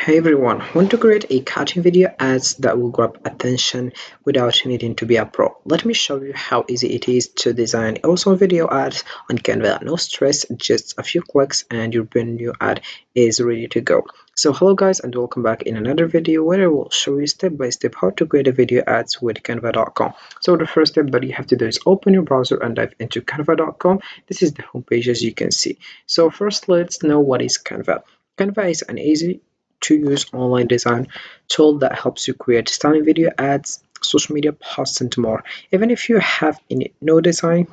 Hey everyone, want to create a catchy video ads that will grab attention without needing to be a pro? Let me show you how easy it is to design awesome video ads on Canva. No stress, just a few clicks and your brand new ad is ready to go. So hello guys and welcome back in another video where I will show you step by step how to create a video ads with canva.com. So the first step that you have to do is open your browser and dive into canva.com. This is the homepage as you can see. So first let's know what is Canva. Canva is an easy to use online design tool that helps you create stunning video ads, social media posts, and more. Even if you have no design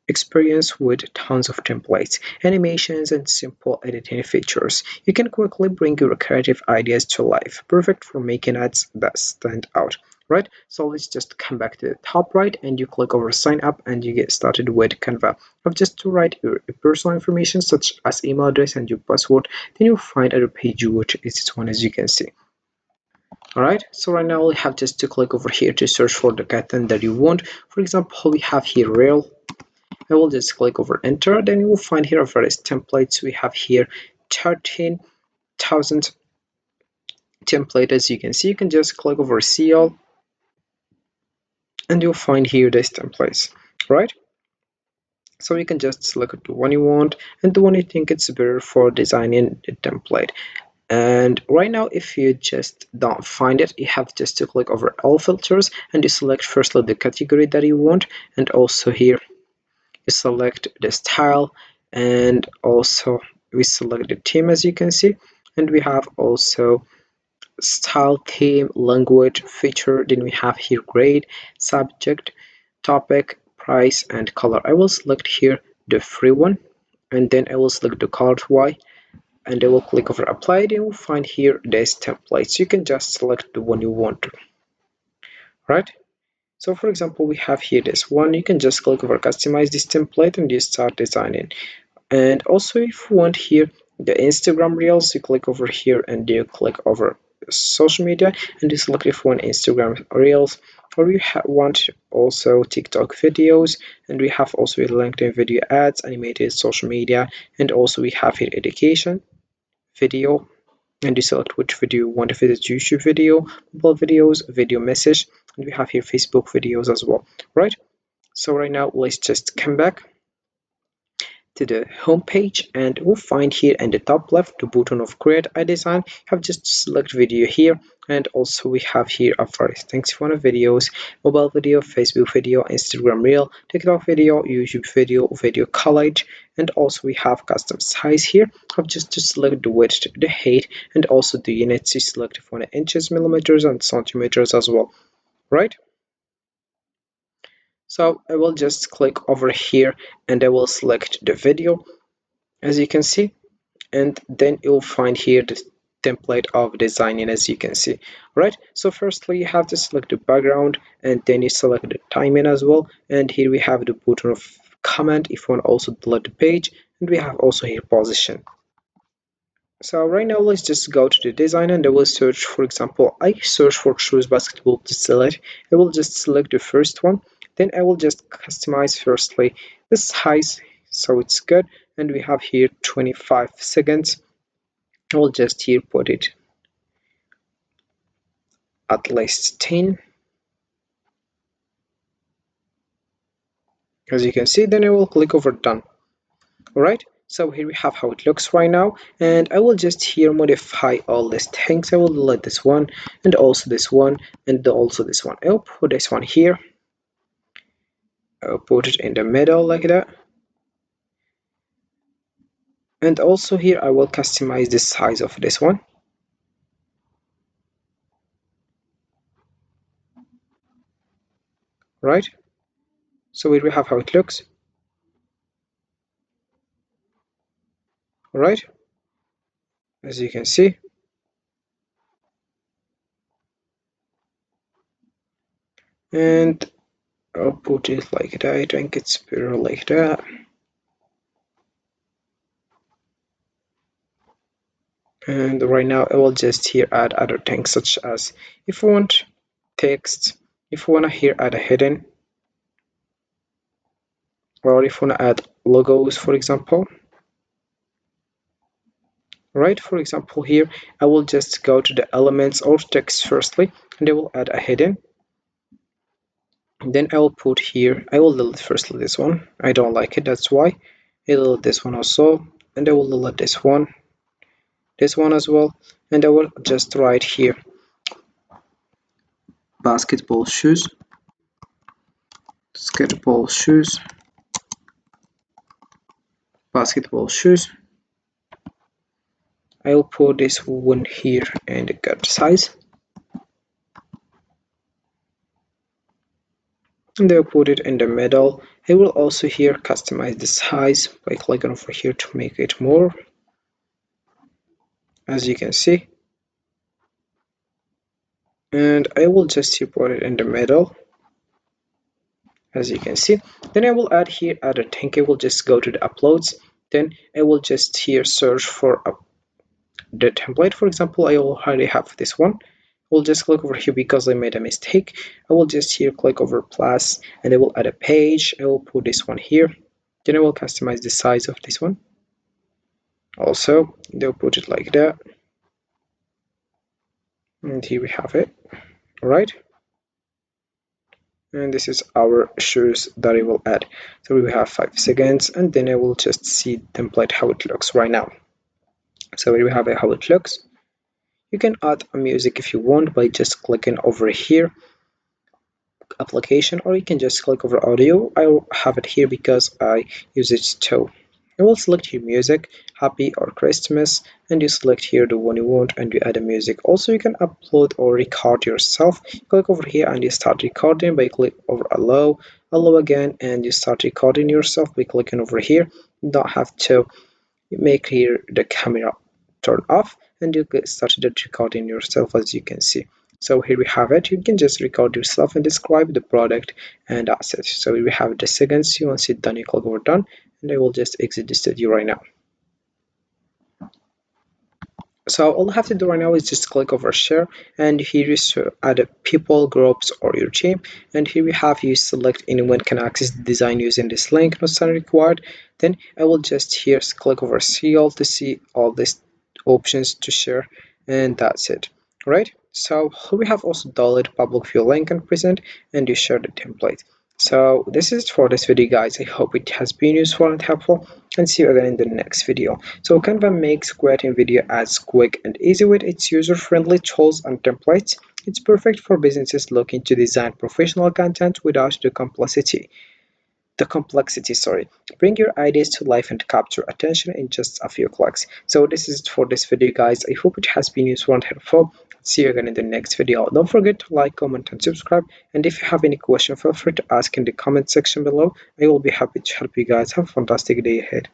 experience with tons of templates, animations, and simple editing features, you can quickly bring your creative ideas to life. Perfect for making ads that stand out. Right, so let's just come back to the top right and you click over sign up and you get started with Canva. Have just to write your personal information such as email address and your password, then you'll find a page which is this one as you can see. Alright, so right now we have just to click over here to search for the content that you want. For example, we have here reel. I will just click over enter, then you will find here various templates. We have here 13,000 template as you can see. You can just click over see all and you'll find here these templates, right? So you can just select the one you want and the one you think it's better for designing the template. And right now if you just don't find it, you have just to click over all filters and you select firstly the category that you want, and also here you select the style, and also we select the theme as you can see, and we have also style, theme, language, feature, then we have here grade, subject, topic, price, and color. I will select here the free one and then I will select the color Y and I will click over apply. Then you will find here this template, so you can just select the one you want, right? So for example, we have here this one. You can just click over customize this template and you start designing. And also if you want here the Instagram reels, you click over here and you click over social media and you select if you want Instagram reels, or you want also TikTok videos, and we have also LinkedIn video ads, animated social media, and also we have here education video, and you select which video you want. If it is YouTube video, mobile videos, video message, and we have here Facebook videos as well, right? So right now let's just come back to the home page and we'll find here in the top left the button of create a design. You have just to select video here, and also we have here a various things for the videos: mobile video, Facebook video, Instagram reel, TikTok video, YouTube video, video collage, and also we have custom size here. You have just to select the width, the height, and also the units. You select for the inches, millimeters, and centimeters as well, right? So I will just click over here and I will select the video as you can see, and then you'll find here the template of designing as you can see, right? So firstly you have to select the background and then you select the timing as well, and here we have the button of comment if you want also delete the page, and we have also here position. So right now let's just go to the design and I will search, for example, I search for shoes basketball to select. I will just select the first one, then I will just customize firstly the size so it's good, and we have here 25 seconds. I will just here put it at least 10 as you can see, then I will click over done. Alright, so here we have how it looks right now, and I will just here modify all these things. I will delete this one and also this one and also this one. I'll put this one here, I'll put it in the middle like that, and also here I will customize the size of this one, right? So here we have how it looks, right? As you can see, and I'll put it like that. I think it's better like that. And right now I will just here add other things such as if you want text, if you want to here add a hidden, or if you want to add logos for example, right? For example, here I will just go to the elements or text firstly, and I will add a heading. Then I will put here, I will delete firstly this one, I don't like it, that's why. I delete this one also, and I will delete this one as well, and I will just write here basketball shoes, basketball shoes, basketball shoes. I will put this one here and cut size, and I'll put it in the middle. I will also here customize the size by clicking over here to make it more, as you can see, and I will just here put it in the middle, as you can see. Then I will add here other thing. I will just go to the uploads, then I will just here search for the template. For example, I already have this one. I will just click over here because I made a mistake. I will just here click over plus, and I will add a page. I will put this one here, then I will customize the size of this one also. They'll put it like that, and here we have it. All right, and this is our shoes that I will add. So we have 5 seconds, and then I will just see template how it looks right now. So here we have it how it looks. You can add a music if you want by just clicking over here application, or you can just click over audio. I will have it here because I use it too. I will select here music, happy or Christmas, and you select here the one you want and you add a music. Also you can upload or record yourself. Click over here and you start recording by click over allow again, and you start recording yourself by clicking over here. You don't have to make here the camera turn off, and you get started recording yourself, as you can see. So here we have it. You can just record yourself and describe the product and assets. So we have the seconds. Once it's done, you click over done, and I will just exit the studio right now. So all I have to do right now is just click over share, and here is add people, groups, or your team. And here we have you select anyone can access the design using this link, not sign required. Then I will just here click over see all to see all these options to share, and that's it. Right, so we have also download public view link and present, and you share the template. So this is for this video, guys. I hope it has been useful and helpful, and see you again in the next video. So Canva makes creating video as quick and easy with its user-friendly tools and templates. It's perfect for businesses looking to design professional content without the complexity. Bring your ideas to life and capture attention in just a few clicks. So this is it for this video, guys. I hope it has been useful and helpful. See you again in the next video. Don't forget to like, comment, and subscribe. And if you have any question, feel free to ask in the comment section below. I will be happy to help you guys. Have a fantastic day ahead.